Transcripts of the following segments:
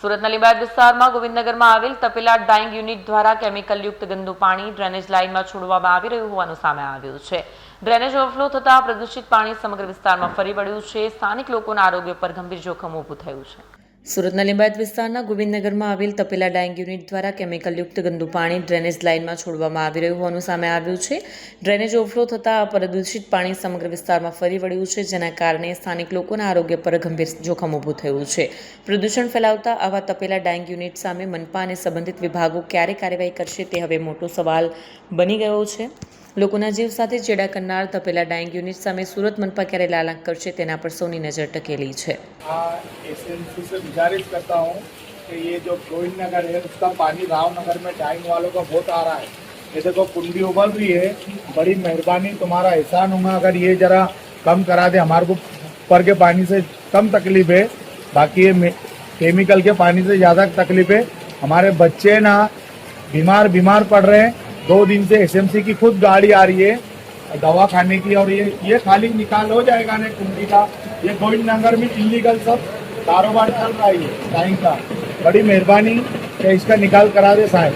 સુરતના લીંબાયત વિસ્તારમાં ગોવિંદનગરમાં આવેલ તપેલા ડાઇંગ યુનિટ દ્વારા કેમિકલયુક્ત ગંદુ પાણી ડ્રેનેજ લાઇનમાં છોડવામાં આવી રહ્યું હોવાનું સામે આવ્યું છે। ડ્રેનેજ ઓવરફ્લો થતા પ્રદૂષિત પાણી સમગ્ર વિસ્તારમાં ફરી વળ્યું છે। સ્થાનિક લોકોના આરોગ્ય પર ગંભીર જોખમ ઊભું થયું છે। સુરતના લીંબાયત વિસ્તારના ગોવિંદનગરમાં આવેલ તપેલા ડાઇંગ યુનિટ દ્વારા કેમિકલયુક્ત ગંદુ પાણી ડ્રેનેજ લાઇનમાં છોડવામાં આવી રહ્યું હોવાનું સામે આવ્યું છે। ડ્રેનેજ ઓવરફ્લો થતાં પ્રદૂષિત પાણી સમગ્ર વિસ્તારમાં ફરી વળ્યું છે, જેના કારણે સ્થાનિક લોકોના આરોગ્ય પર ગંભીર જોખમ ઊભું થયું છે। પ્રદૂષણ ફેલાવતા આવા તપેલા ડાઇંગ યુનિટ સામે મનપા અને સંબંધિત વિભાગો ક્યારે કાર્યવાહી કરશે તે હવે મોટો સવાલ બની ગયો છે। લોકોના જીવ સાથે ચેડા કરનાર તપેલા ડાઇંગ યુનિટ સામે સુરત મનપા ક્યારે લાલાંક કરશે તેના પર સૌની નજર ટકેલી છે। एसएमसी से गुजारिश करता हूँ कि ये जो गोविंदनगर है उसका पानी रावनगर में डाइंग वालों का बहुत आ रहा है। ये देखो कुंडी उबल रही है, बड़ी मेहरबानी तुम्हारा एहसान होगा अगर ये जरा कम करा दे। हमारे को ऊपर के पानी से कम तकलीफ है, बाकी ये केमिकल के पानी से ज़्यादा तकलीफ है। हमारे बच्चे ना बीमार पड़ रहे हैं। 2 दिन से एसएमसी की खुद गाड़ी आ रही है दवा खाने की, और ये खाली निकाल हो जाएगा ना कुंडी का। ये गोविंदनगर में इलीगल सब कारोबार चल रहा है टाइम का। बड़ी मेहरबानी कि इसका निकाल करा दे साहब।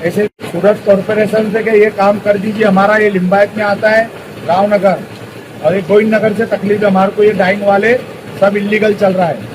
ऐसे सूरत कॉरपोरेशन से कि ये काम कर दीजिए। हमारा ये लिंबायत में आता है रावनगर, और ये गोविंदनगर से तकलीफ है हमारे को। ये डाइंग वाले सब इलीगल चल रहा है।